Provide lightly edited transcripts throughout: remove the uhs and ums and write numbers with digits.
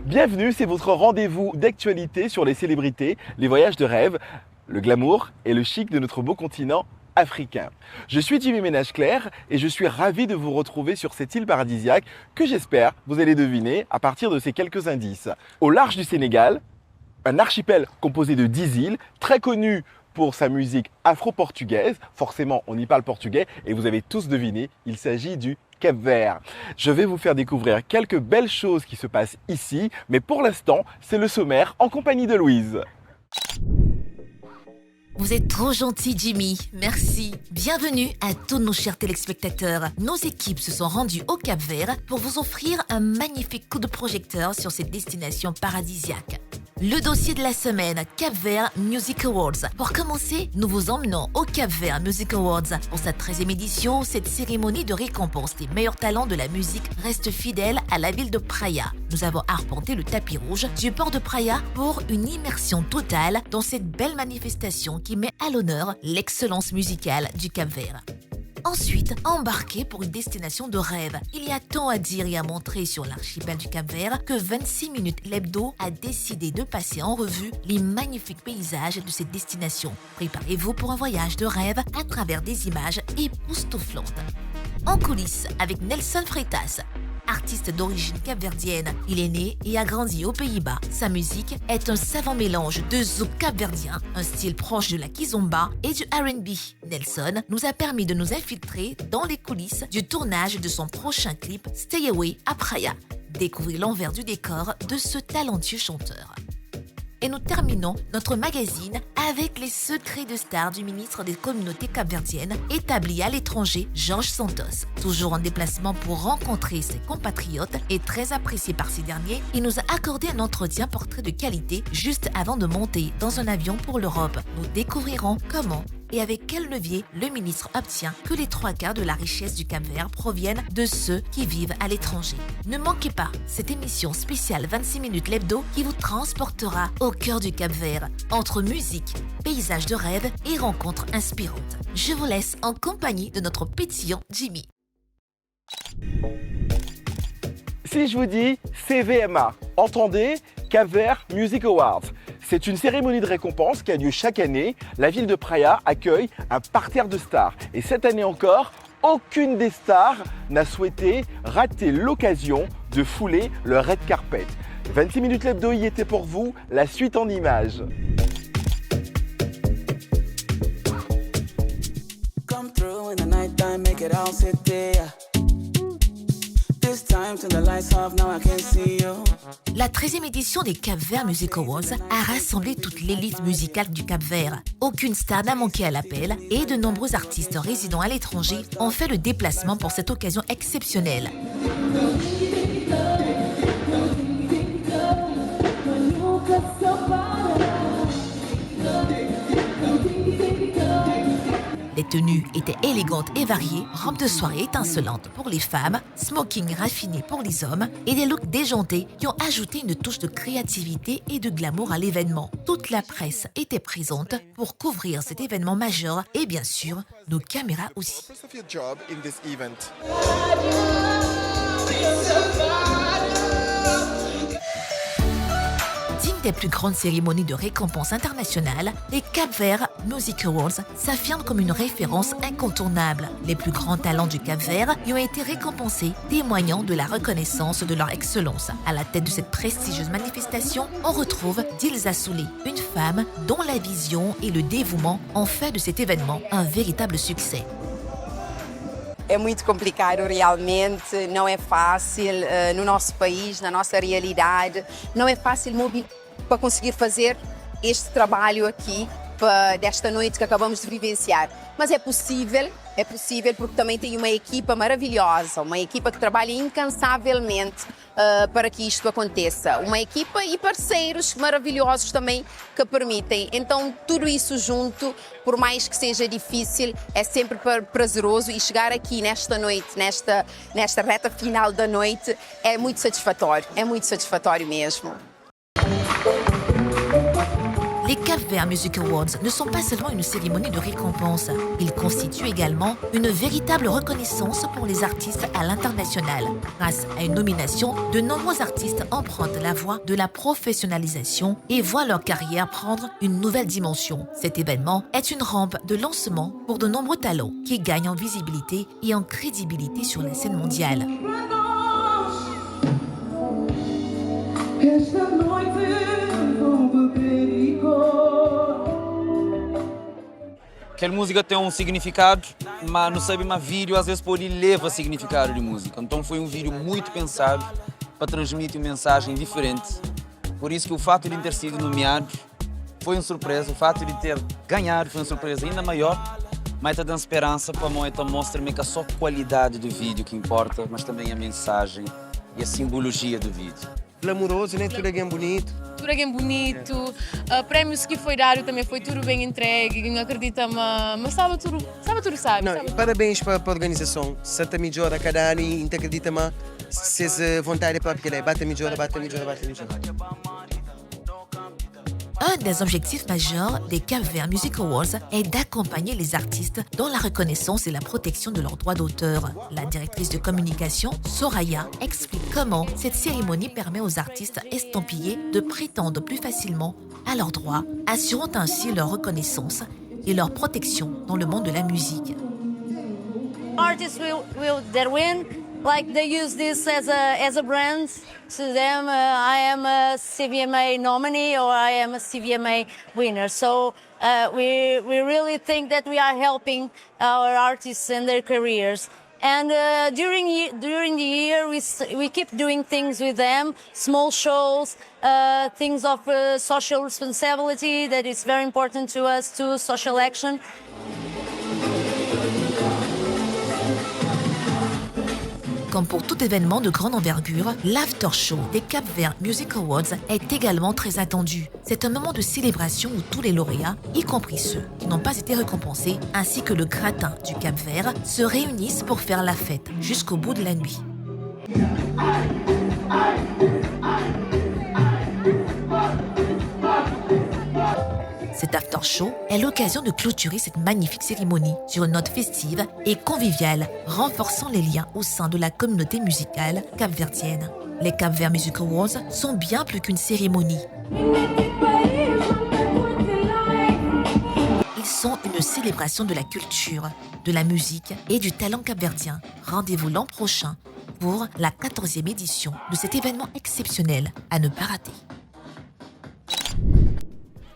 Bienvenue, c'est votre rendez-vous d'actualité sur les célébrités, les voyages de rêve, le glamour et le chic de notre beau continent africain. Je suis Jimmy Ménage-Clair et je suis ravi de vous retrouver sur cette île paradisiaque que j'espère vous allez deviner à partir de ces quelques indices. Au large du Sénégal, un archipel composé de 10 îles, très connu pour sa musique afro-portugaise. Forcément, on y parle portugais et vous avez tous deviné, il s'agit du Cap-Vert. Je vais vous faire découvrir quelques belles choses qui se passent ici, mais pour l'instant, c'est le sommaire en compagnie de Louise. Vous êtes trop gentil, Jimmy. Merci. Bienvenue à tous nos chers téléspectateurs. Nos équipes se sont rendues au Cap-Vert pour vous offrir un magnifique coup de projecteur sur cette destination paradisiaque. Le dossier de la semaine, Cap-Vert Music Awards. Pour commencer, nous vous emmenons au Cap-Vert Music Awards. Pour sa 13e édition, cette cérémonie de récompense des meilleurs talents de la musique reste fidèle à la ville de Praia. Nous avons arpenté le tapis rouge du port de Praia pour une immersion totale dans cette belle manifestation qui met à l'honneur l'excellence musicale du Cap-Vert. Ensuite, embarquez pour une destination de rêve. Il y a tant à dire et à montrer sur l'archipel du Cap-Vert que 26 minutes l'hebdo a décidé de passer en revue les magnifiques paysages de cette destination. Préparez-vous pour un voyage de rêve à travers des images époustouflantes. En coulisses avec Nelson Freitas. Artiste d'origine capverdienne, il est né et a grandi aux Pays-Bas. Sa musique est un savant mélange de zouk capverdien, un style proche de la kizomba et du R&B. Nelson nous a permis de nous infiltrer dans les coulisses du tournage de son prochain clip Stay Away à Praia. Découvrir l'envers du décor de ce talentueux chanteur. Et nous terminons notre magazine avec les secrets de stars du ministre des communautés capverdiennes établi à l'étranger, Georges Santos. Toujours en déplacement pour rencontrer ses compatriotes et très apprécié par ces derniers, il nous a accordé un entretien portrait de qualité juste avant de monter dans un avion pour l'Europe. Nous découvrirons comment et avec quel levier le ministre obtient que les 3/4 de la richesse du Cap-Vert proviennent de ceux qui vivent à l'étranger. Ne manquez pas cette émission spéciale 26 minutes l'hebdo qui vous transportera au cœur du Cap-Vert, entre musique, paysages de rêve et rencontres inspirantes. Je vous laisse en compagnie de notre pétillant Jimmy. Si je vous dis CVMA, entendez Cap-Vert Music Awards. C'est une cérémonie de récompense qui a lieu chaque année. La ville de Praia accueille un parterre de stars. Et cette année encore, aucune des stars n'a souhaité rater l'occasion de fouler le red carpet. 26 minutes l'hebdo y était pour vous, la suite en images. Come through in the night time, make it all city. La 13e édition des Cap-Vert Music Awards a rassemblé toute l'élite musicale du Cap-Vert. Aucune star n'a manqué à l'appel et de nombreux artistes résidant à l'étranger ont fait le déplacement pour cette occasion exceptionnelle. Les tenues étaient élégantes et variées, robes de soirée étincelantes pour les femmes, smoking raffiné pour les hommes et des looks déjantés qui ont ajouté une touche de créativité et de glamour à l'événement. Toute la presse était présente pour couvrir cet événement majeur et bien sûr, nos caméras aussi. Des plus grandes cérémonies de récompense internationales, les Cap-Vert Music Awards s'affirment comme une référence incontournable. Les plus grands talents du Cap-Vert y ont été récompensés, témoignant de la reconnaissance de leur excellence. À la tête de cette prestigieuse manifestation, on retrouve Dilsa Soulé, une femme dont la vision et le dévouement ont fait de cet événement un véritable succès. É muito complicado realmente, não é fácil no nosso país, na nossa realidade. Não é fácil para conseguir fazer este trabalho aqui desta noite que acabamos de vivenciar. Mas é possível porque também tem uma equipa maravilhosa, uma equipa que trabalha incansavelmente para que isto aconteça. Uma equipa e parceiros maravilhosos também que permitem. Então, tudo isso junto, por mais que seja difícil, é sempre prazeroso e chegar aqui nesta noite, nesta reta final da noite, é muito satisfatório mesmo. Les Cap-Vert Music Awards ne sont pas seulement une cérémonie de récompense. Ils constituent également une véritable reconnaissance pour les artistes à l'international. Grâce à une nomination, de nombreux artistes empruntent la voie de la professionnalisation et voient leur carrière prendre une nouvelle dimension. Cet événement est une rampe de lancement pour de nombreux talents qui gagnent en visibilité et en crédibilité sur la scène mondiale. Aquela música tem significado, mas não sabe, mas vídeo às vezes pode levar significado de música. Então foi vídeo muito pensado para transmitir uma mensagem diferente. Por isso que o fato de ter sido nomeado foi uma surpresa, o fato de ter ganhado foi uma surpresa ainda maior, mas está dando esperança para mostrar que é só a qualidade do vídeo que importa, mas também a mensagem e a simbologia do vídeo. Glamouroso, né? Tudo é bem bonito. Tudo é bem bonito, prêmios que foi dado também foi tudo bem entregue, não acredita, mas sabe tudo, sabe. Não, parabéns para a organização. Se está melhor a cada ano e não acredita, mas se vontade para porque bate melhor. Un des objectifs majeurs des Cap-Vert Music Awards est d'accompagner les artistes dans la reconnaissance et la protection de leurs droits d'auteur. La directrice de communication, Soraya, explique comment cette cérémonie permet aux artistes estampillés de prétendre plus facilement à leurs droits, assurant ainsi leur reconnaissance et leur protection dans le monde de la musique. Artists that win, like they use this as a brand. To them, I am a CVMA nominee or I am a CVMA winner. So we really think that we are helping our artists in their careers. And during the year, we keep doing things with them, small shows, things of social responsibility that is very important to us, to social action. Comme pour tout événement de grande envergure, l'after show des Cap-Vert Music Awards est également très attendu. C'est un moment de célébration où tous les lauréats, y compris ceux qui n'ont pas été récompensés, ainsi que le gratin du Cap-Vert, se réunissent pour faire la fête jusqu'au bout de la nuit. Cet after show est l'occasion de clôturer cette magnifique cérémonie sur une note festive et conviviale, renforçant les liens au sein de la communauté musicale capverdienne. Les Cap-Vert Music Awards sont bien plus qu'une cérémonie. Ils sont une célébration de la culture, de la musique et du talent capverdien. Rendez-vous l'an prochain pour la 14e édition de cet événement exceptionnel à ne pas rater.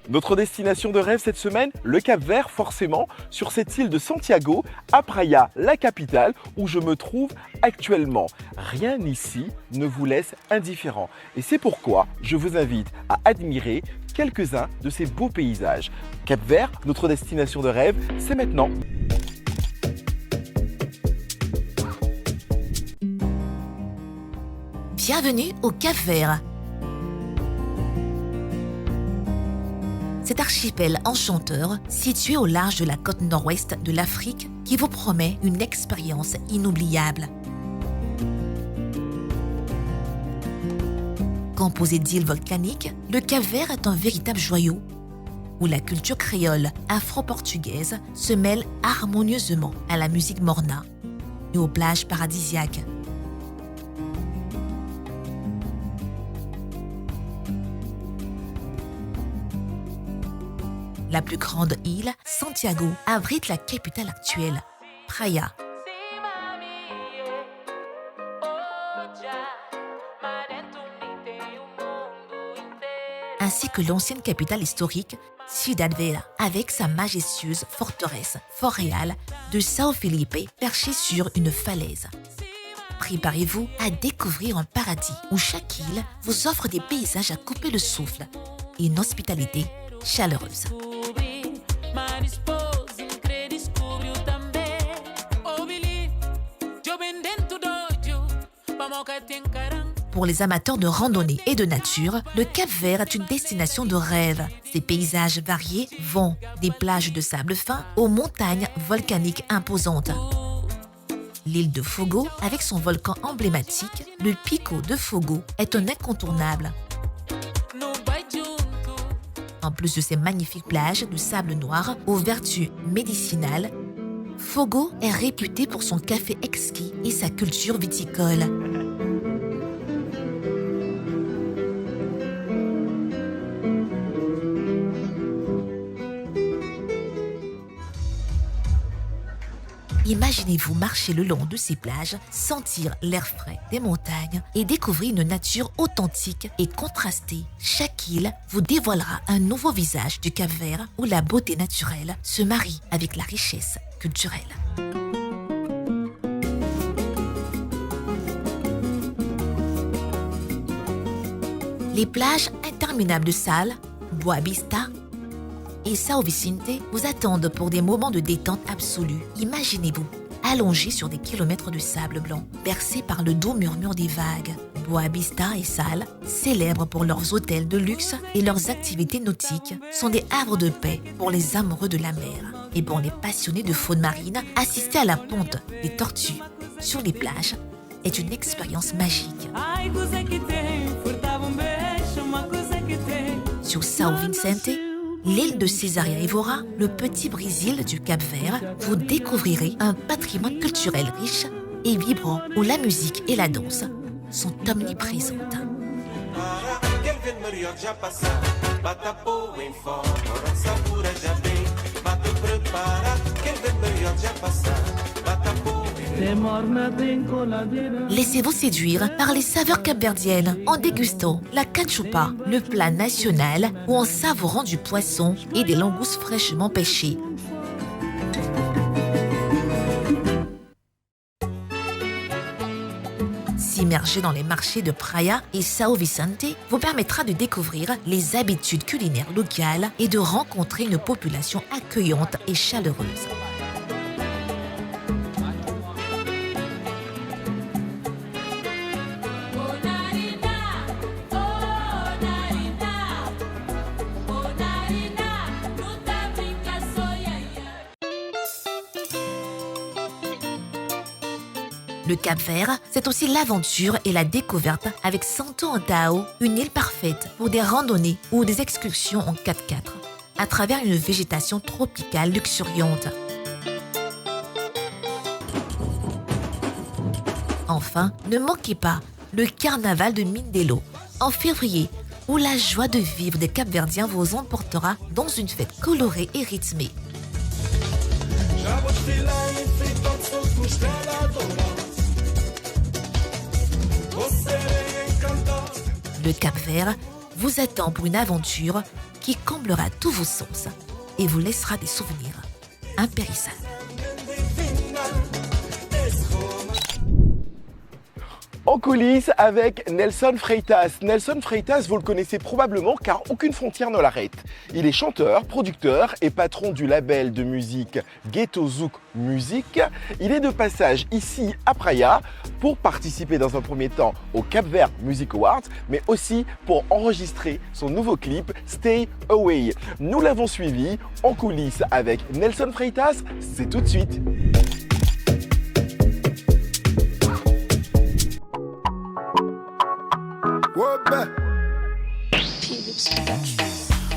Notre destination de rêve cette semaine, le Cap-Vert forcément, sur cette île de Santiago, à Praia, la capitale, où je me trouve actuellement. Rien ici ne vous laisse indifférent. Et c'est pourquoi je vous invite à admirer quelques-uns de ces beaux paysages. Cap-Vert, notre destination de rêve, c'est maintenant. Bienvenue au Cap-Vert. Cet archipel enchanteur, situé au large de la côte nord-ouest de l'Afrique, qui vous promet une expérience inoubliable. Composé d'îles volcaniques, le Cap-Vert est un véritable joyau où la culture créole afro-portugaise se mêle harmonieusement à la musique morna et aux plages paradisiaques. La plus grande île, Santiago, abrite la capitale actuelle, Praia. Ainsi que l'ancienne capitale historique, Ciudad Vela, avec sa majestueuse forteresse Fort-Réal de São Felipe, perchée sur une falaise. Préparez-vous à découvrir un paradis où chaque île vous offre des paysages à couper le souffle et une hospitalité chaleureuse. Pour les amateurs de randonnée et de nature, le Cap-Vert est une destination de rêve. Ses paysages variés vont des plages de sable fin aux montagnes volcaniques imposantes. L'île de Fogo, avec son volcan emblématique, le Pico de Fogo, est un incontournable. En plus de ces magnifiques plages de sable noir aux vertus médicinales, Fogo est réputé pour son café exquis et sa culture viticole. Imaginez-vous marcher le long de ces plages, sentir l'air frais des montagnes et découvrir une nature authentique et contrastée. Chaque île vous dévoilera un nouveau visage du Cap-Vert où la beauté naturelle se marie avec la richesse culturelle. Les plages interminables de Sal, Boa Vista et São Vicente vous attendent pour des moments de détente absolue. Imaginez-vous, allongés sur des kilomètres de sable blanc, bercés par le doux murmure des vagues. Boa Vista et Sal, célèbres pour leurs hôtels de luxe et leurs activités nautiques, sont des havres de paix pour les amoureux de la mer. Et pour les passionnés de faune marine, assister à la ponte des tortues sur les plages est une expérience magique. Sur São Vicente, l'île de Cesaria Evora, le petit Brésil du Cap-Vert, vous découvrirez un patrimoine culturel riche et vibrant où la musique et la danse sont omniprésentes. Laissez-vous séduire par les saveurs capverdiennes en dégustant la cachupa, le plat national, ou en savourant du poisson et des langoustes fraîchement pêchées. S'immerger dans les marchés de Praia et São Vicente vous permettra de découvrir les habitudes culinaires locales et de rencontrer une population accueillante et chaleureuse. Le Cap-Vert, c'est aussi l'aventure et la découverte avec Santo Antão, une île parfaite pour des randonnées ou des excursions en 4x4, à travers une végétation tropicale luxuriante. Enfin, ne manquez pas le carnaval de Mindelo en février, où la joie de vivre des Capverdiens vous emportera dans une fête colorée et rythmée. Le Cap-Vert vous attend pour une aventure qui comblera tous vos sens et vous laissera des souvenirs impérissables. En coulisses avec Nelson Freitas. Nelson Freitas, vous le connaissez probablement car aucune frontière ne l'arrête. Il est chanteur, producteur et patron du label de musique Ghetto Zouk Music. Il est de passage ici à Praia pour participer dans un premier temps au Cap-Vert Music Awards, mais aussi pour enregistrer son nouveau clip Stay Away. Nous l'avons suivi en coulisses avec Nelson Freitas, c'est tout de suite.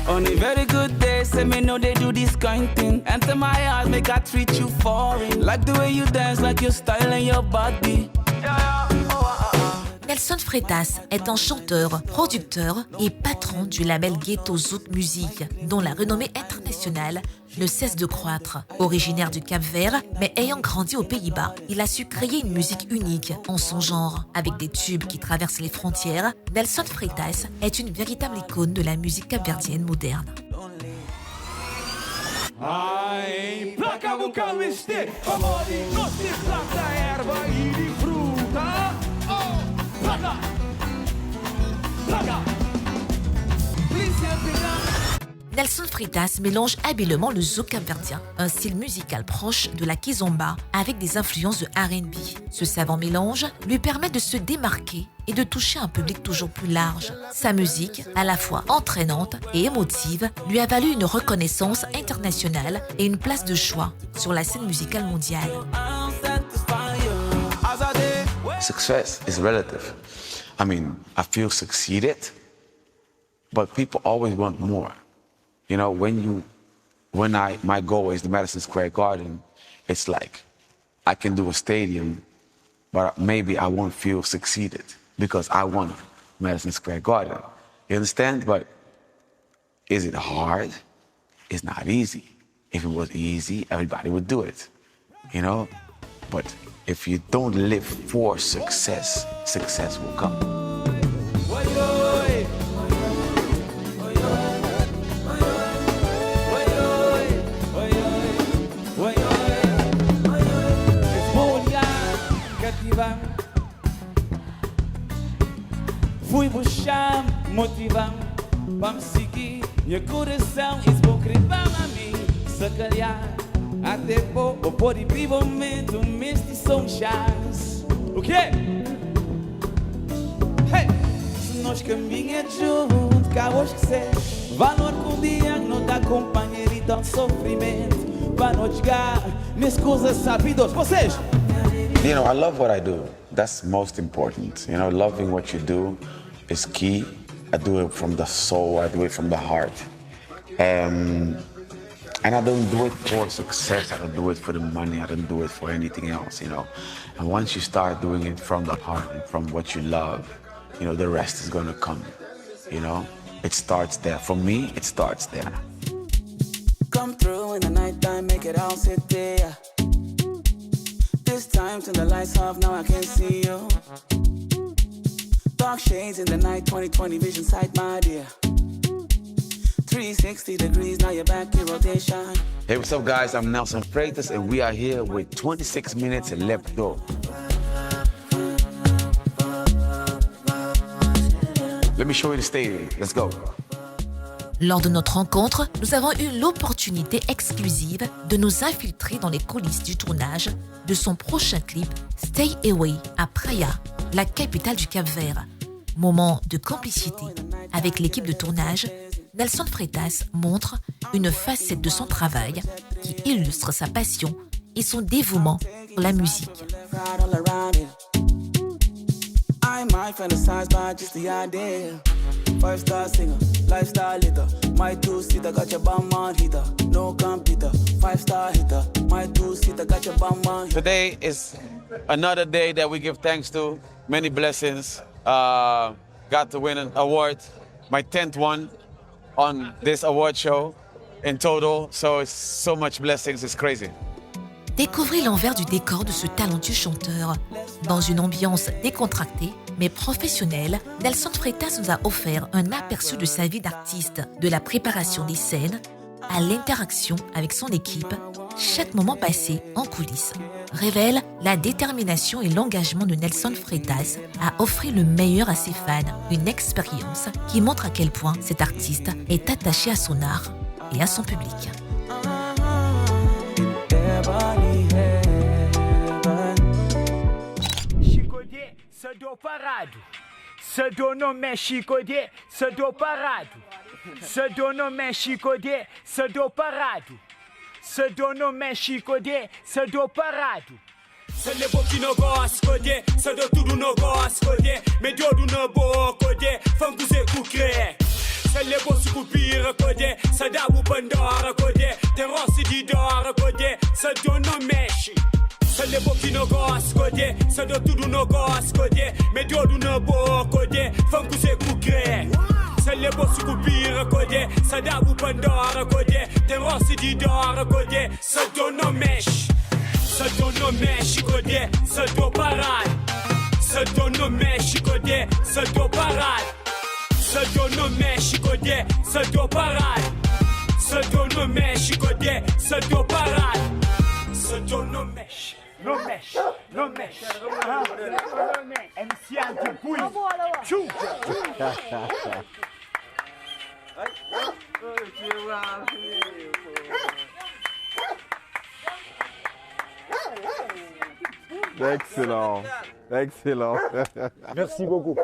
On a very good day, say me know they do this kind thing. Enter my heart, make I treat you foreign. Like the way you dance, like your style and your body. Nelson Freitas est un chanteur, producteur et patron du label Ghetto Zouk Music, dont la renommée internationale ne cesse de croître. Originaire du Cap-Vert, mais ayant grandi aux Pays-Bas, il a su créer une musique unique en son genre. Avec des tubes qui traversent les frontières, Nelson Freitas est une véritable icône de la musique capverdienne moderne. Nelson Freitas mélange habilement le zouk capverdien, un style musical proche de la kizomba avec des influences de R&B. Ce savant mélange lui permet de se démarquer et de toucher un public toujours plus large. Sa musique, à la fois entraînante et émotive, lui a valu une reconnaissance internationale et une place de choix sur la scène musicale mondiale. Success is relative. I mean, I feel succeeded, but people always want more. You know, my goal is the Madison Square Garden, it's like I can do a stadium, but maybe I won't feel succeeded because I want Madison Square Garden. You understand? But is it hard? It's not easy. If it was easy, everybody would do it, you know? But if you don't live for success, success will come. Fui buscar, motivar, para me seguir. Meu coração esbocrivar a mim, se calhar. Até vou pôr em vivo momento, mesmo são chás. O quê? Hey! Se nós caminhamos juntos, cá hoje que sei. Valor com dia, não dá companheiro e dá sofrimento. Para não chegar, minhas coisas sabidas. Vocês? You know, I love what I do. That's most important. You know, loving what you do is key. I do it from the soul, I do it from the heart. And I don't do it for success, I don't do it for the money, I don't do it for anything else, you know. And once you start doing it from the heart and from what you love, you know, the rest is gonna come, you know. It starts there. For me, it starts there. Come through in the nighttime, make it all sit there. This time till the lights off, now I can see you. Dark shades in the night, 20/20 vision sight, my dear. 360 degrees, now you're back in rotation. Hey, what's up, guys? I'm Nelson Freitas, and we are here with 26 minutes left to go. Let me show you the stadium. Let's go. Lors de notre rencontre, nous avons eu l'opportunité exclusive de nous infiltrer dans les coulisses du tournage de son prochain clip Stay Away à Praia, la capitale du Cap-Vert. Moment de complicité avec l'équipe de tournage, Nelson Freitas montre une facette de son travail qui illustre sa passion et son dévouement pour la musique. I might fantasize by just the idea. 5-star singer, lifestyle hitter. My two-seater got your bum on heater. No computer, 5-star hitter. My two-seater got your bum on heater. Today is another day that we give thanks to. Many blessings. Got to win an award. My 10th one on this award show in total. So it's so much blessings, it's crazy. Découvrez l'envers du décor de ce talentueux chanteur. Dans une ambiance décontractée mais professionnelle, Nelson Freitas nous a offert un aperçu de sa vie d'artiste, de la préparation des scènes à l'interaction avec son équipe. Chaque moment passé en coulisses révèle la détermination et l'engagement de Nelson Freitas à offrir le meilleur à ses fans, une expérience qui montre à quel point cet artiste est attaché à son art et à son public. Sado parado, Sado no México de, Sado parado, Sado no México de, Sado parado, Sado no México de, Sado parado. Se le boki no gosto de, Sado tudo no gosto de, me diodo no boco de, fanguze kukre. Se le bosi kupira kode, Sadabu pandora kode, terrosi di dora kode, Sado no México. Se le boki no gosto de, se do tudo no gosto de, me diodo no boco de, fanguze kukre. Se le bosi kupira kode, Sadabu pandora kode, terrosi di dora kode, se do no mesh. Se do no mesh kode, se do parad. Se do no mesh kode, se do parad. Se do no mesh kode, se do parad. Se do no mesh kode, se do parad. Se do no mesh. No mesh, no mesh. MC Anti-Bouille. Chou. Excellent, excellent. Merci beaucoup.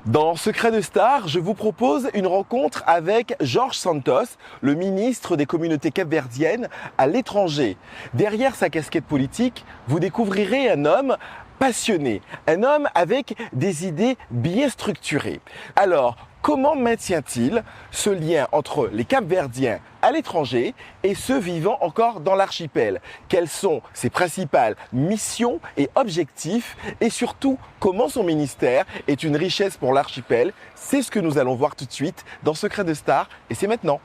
Dans Secret de Star, je vous propose une rencontre avec Jorge Santos, le ministre des communautés capverdiennes à l'étranger. Derrière sa casquette politique, vous découvrirez un homme passionné, un homme avec des idées bien structurées. Alors, Comment maintient-il ce lien entre les Capverdiens à l'étranger et ceux vivant encore dans l'archipel? Quelles sont ses principales missions et objectifs? Et surtout, comment son ministère est une richesse pour l'archipel? C'est ce que nous allons voir tout de suite dans Secret de Star, et c'est maintenant.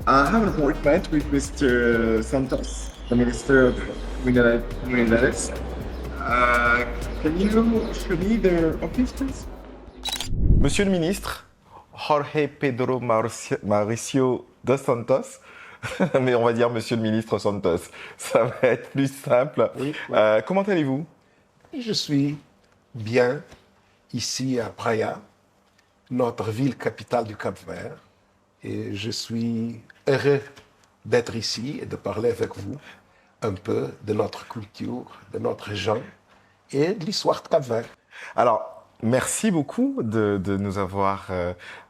I have an appointment with Mr. Santos, the Minister of Humanidades. Can you show me the office, please? Monsieur le ministre, Jorge Pedro Mauricio dos Santos, mais on va dire Monsieur le ministre Santos, ça va être plus simple. Oui. Comment allez-vous? Je suis bien ici à Praia, notre ville capitale du Cap-Vert, et je suis heureux d'être ici et de parler avec vous un peu de notre culture, de notre région et de l'histoire de Cap-Vert. Alors, merci beaucoup de nous avoir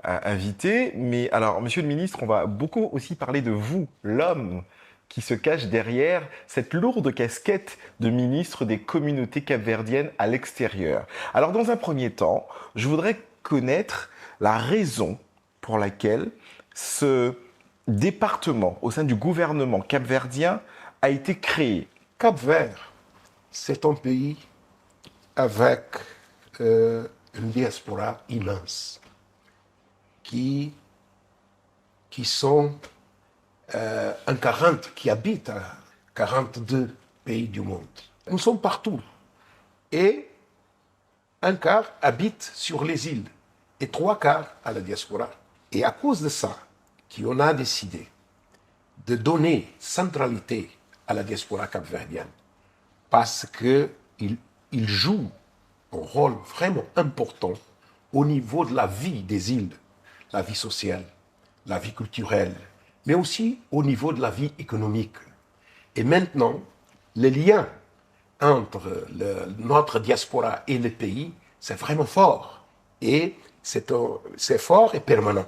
invités. Mais alors, Monsieur le ministre, on va beaucoup aussi parler de vous, l'homme qui se cache derrière cette lourde casquette de ministre des communautés capverdiennes à l'extérieur. Alors, dans un premier temps, je voudrais connaître la raison pour laquelle ce département au sein du gouvernement capverdien a été créé. Cap-Vert, c'est un pays avec une diaspora immense qui sont un 40 qui habitent à 42 pays du monde. Nous sommes partout. Et un quart habite sur les îles et 3/4 à la diaspora. Et à cause de ça, qu'on a décidé de donner centralité à la diaspora capverdienne, parce qu'il joue un rôle vraiment important au niveau de la vie des îles, la vie sociale, la vie culturelle, mais aussi au niveau de la vie économique. Et maintenant, le lien entre notre diaspora et le pays, c'est vraiment fort. Et c'est fort et permanent.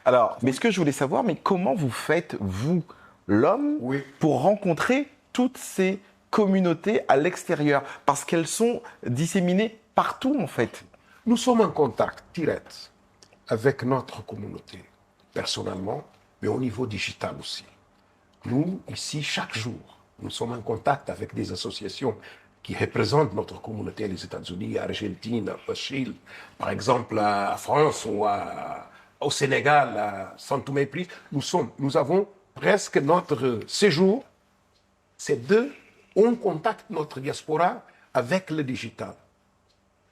Alors, mais ce que je voulais savoir, mais comment vous faites, vous, l'homme, pour rencontrer toutes ces communautés à l'extérieur? Parce qu'elles sont disséminées partout, en fait. Nous sommes en contact direct avec notre communauté, personnellement, mais au niveau digital aussi. Nous, ici, chaque jour, nous sommes en contact avec des associations qui représentent notre communauté, les États-Unis, l'Argentine, le Chili, par exemple, la France ou au Sénégal, à São Tomé et Príncipe. Nous avons presque notre séjour. Ces deux, on contacte notre diaspora avec le digital.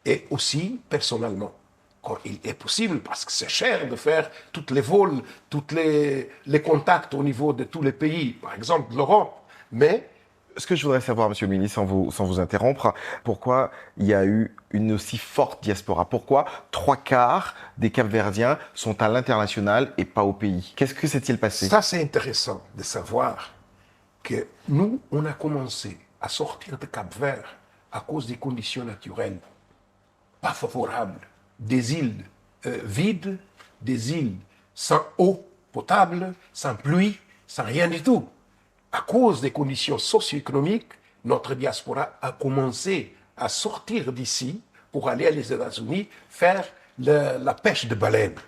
Et aussi, personnellement, quand il est possible, parce que c'est cher de faire tous les vols, tous les contacts au niveau de tous les pays, par exemple l'Europe, mais ce que je voudrais savoir, Monsieur le ministre, sans vous interrompre, pourquoi il y a eu une aussi forte diaspora? Pourquoi 3/4 des Capverdiens sont à l'international et pas au pays? Qu'est-ce que s'est-il passé? Ça, c'est intéressant de savoir que nous, on a commencé à sortir de Cap-Vert à cause des conditions naturelles pas favorables, des îles vides, des îles sans eau potable, sans pluie, sans rien du tout. À cause des conditions socio-économiques, notre diaspora a commencé à sortir d'ici pour aller aux États-Unis faire la pêche de baleines.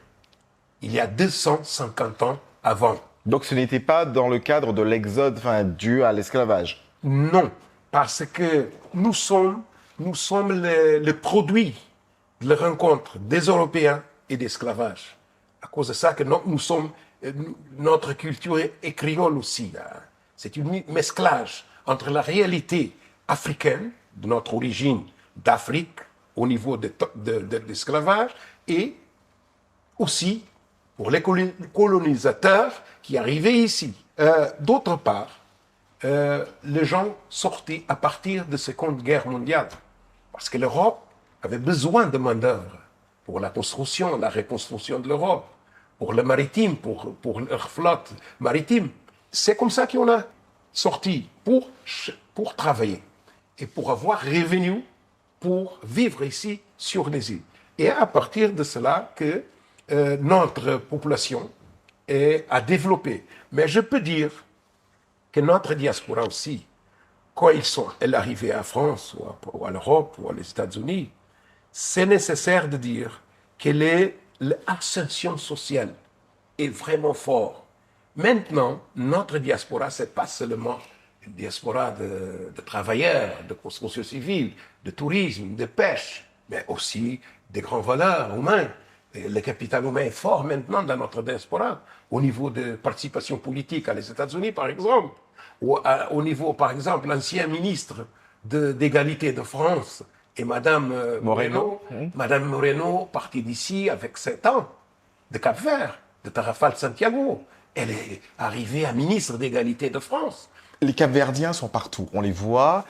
Il y a 250 ans avant. Donc ce n'était pas dans le cadre de l'exode dû à l'esclavage? Non, parce que nous sommes le produit de la rencontre des Européens et de l'esclavage. À cause de ça que notre culture est créole aussi. C'est un mesclage entre la réalité africaine, de notre origine d'Afrique, au niveau de l'esclavage, et aussi pour les colonisateurs qui arrivaient ici. D'autre part, les gens sortaient à partir de la Seconde Guerre mondiale, parce que l'Europe avait besoin de main-d'œuvre pour la construction, la reconstruction de l'Europe, pour le maritime, pour leur flotte maritime. C'est comme ça qu'on a sorti pour travailler et pour avoir revenu pour vivre ici sur les îles. Et à partir de cela que notre population et à développer. Mais je peux dire que notre diaspora aussi, quand elle est arrivée à France ou à l'Europe ou aux États-Unis, c'est nécessaire de dire que l'ascension sociale est vraiment forte. Maintenant, notre diaspora, ce n'est pas seulement une diaspora de travailleurs, de construction civile, de tourisme, de pêche, mais aussi des grands valeurs humains. Et le capital humain est fort maintenant dans notre diaspora, au niveau de participation politique à les États-Unis, par exemple, ou au niveau, par exemple, l'ancien ministre d'égalité de France et Madame Moreno. Madame Moreno, partie d'ici avec 7 ans, de Cap-Vert, de Tarrafal Santiago. Elle est arrivée à ministre d'égalité de France. Les Cap-Verdiens sont partout, on les voit.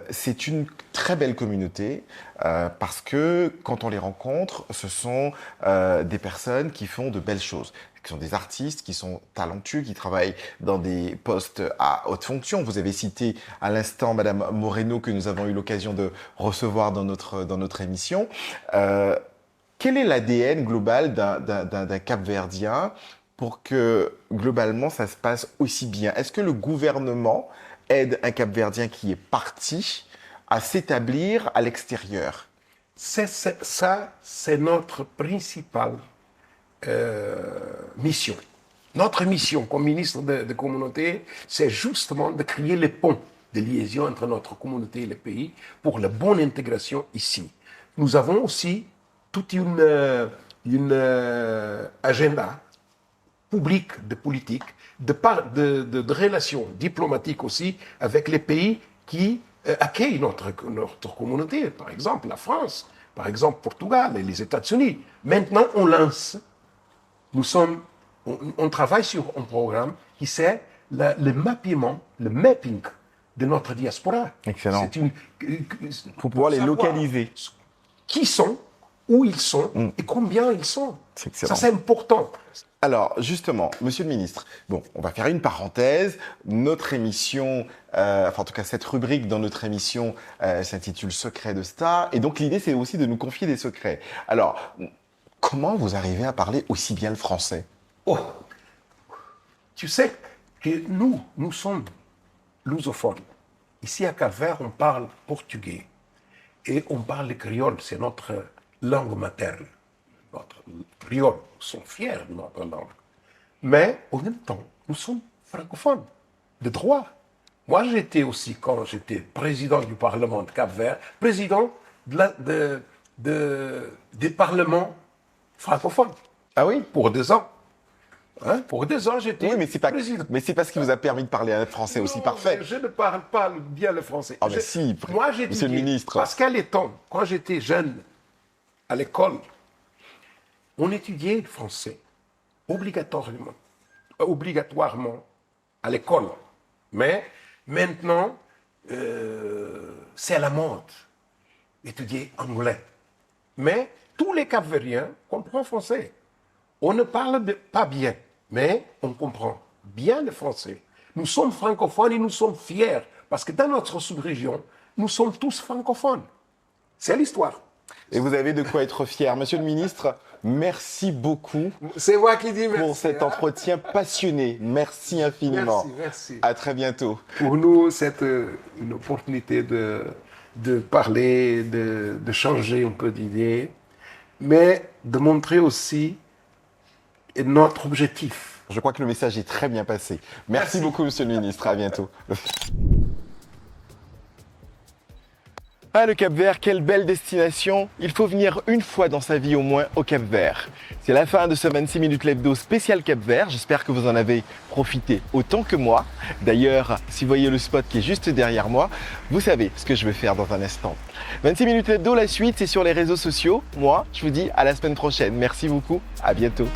C'est une très belle communauté parce que quand on les rencontre, ce sont des personnes qui font de belles choses, qui sont des artistes, qui sont talentueux, qui travaillent dans des postes à haute fonction. Vous avez cité à l'instant Madame Moreno que nous avons eu l'occasion de recevoir dans notre émission. Quel est l'ADN global d'un Cap-Verdien pour que, globalement, ça se passe aussi bien? Est-ce que le gouvernement aide un Cap-Verdien qui est parti à s'établir à l'extérieur? Ça, c'est notre principale mission. Notre mission comme ministre de communauté, c'est justement de créer les ponts de liaison entre notre communauté et le pays pour la bonne intégration ici. Nous avons aussi toute une agenda public, de politique, de relations diplomatiques aussi avec les pays qui accueillent notre communauté, par exemple la France, par exemple Portugal et les États-Unis. Maintenant, on lance, on travaille sur un programme qui c'est le mapping de notre diaspora. Excellent. Pour pouvoir les localiser. Qui sont, où ils sont et combien ils sont. Ça, c'est important. Alors, justement, Monsieur le Ministre, bon, on va faire une parenthèse. Notre émission, en tout cas cette rubrique dans notre émission s'intitule Secrets de Stars. Et donc, l'idée, c'est aussi de nous confier des secrets. Alors, comment vous arrivez à parler aussi bien le français? Oh, tu sais que nous sommes lusophones. Ici, à Cap-Vert, on parle portugais. Et on parle le créole, c'est notre langue maternelle. Notre créole, nous sommes fiers de notre langue. Mais en même temps, nous sommes francophones, de droit. Moi, j'étais aussi, quand j'étais président du Parlement de Cap-Vert, président des parlements francophones. Ah oui? Pour 2 ans. Hein? Pour 2 ans, j'étais président. Mais c'est pas ce qui vous a permis de parler un français aussi parfait. Je ne parle pas bien le français. Ah mais si, moi, j'ai Monsieur le Ministre. Parce qu'à l'époque, quand j'étais jeune, à l'école, on étudiait le français obligatoirement à l'école. Mais maintenant, c'est à la mode étudier anglais. Mais tous les Cap-Verdiens comprennent français. On ne parle pas bien, mais on comprend bien le français. Nous sommes francophones et nous sommes fiers parce que dans notre sous-région, nous sommes tous francophones. C'est l'histoire. Et vous avez de quoi être fier. Monsieur le Ministre, merci beaucoup. C'est moi qui dis merci. Pour cet entretien passionné. Merci infiniment. Merci. À très bientôt. Pour nous, c'est une opportunité de parler, de changer un peu d'idées, mais de montrer aussi notre objectif. Je crois que le message est très bien passé. Merci beaucoup, Monsieur le Ministre. À bientôt. Ah, le Cap-Vert, quelle belle destination! Il faut venir une fois dans sa vie au moins au Cap-Vert. C'est la fin de ce 26 minutes l'hebdo spécial Cap-Vert. J'espère que vous en avez profité autant que moi. D'ailleurs, si vous voyez le spot qui est juste derrière moi, vous savez ce que je vais faire dans un instant. 26 minutes l'hebdo, la suite, c'est sur les réseaux sociaux. Moi, je vous dis à la semaine prochaine. Merci beaucoup, à bientôt.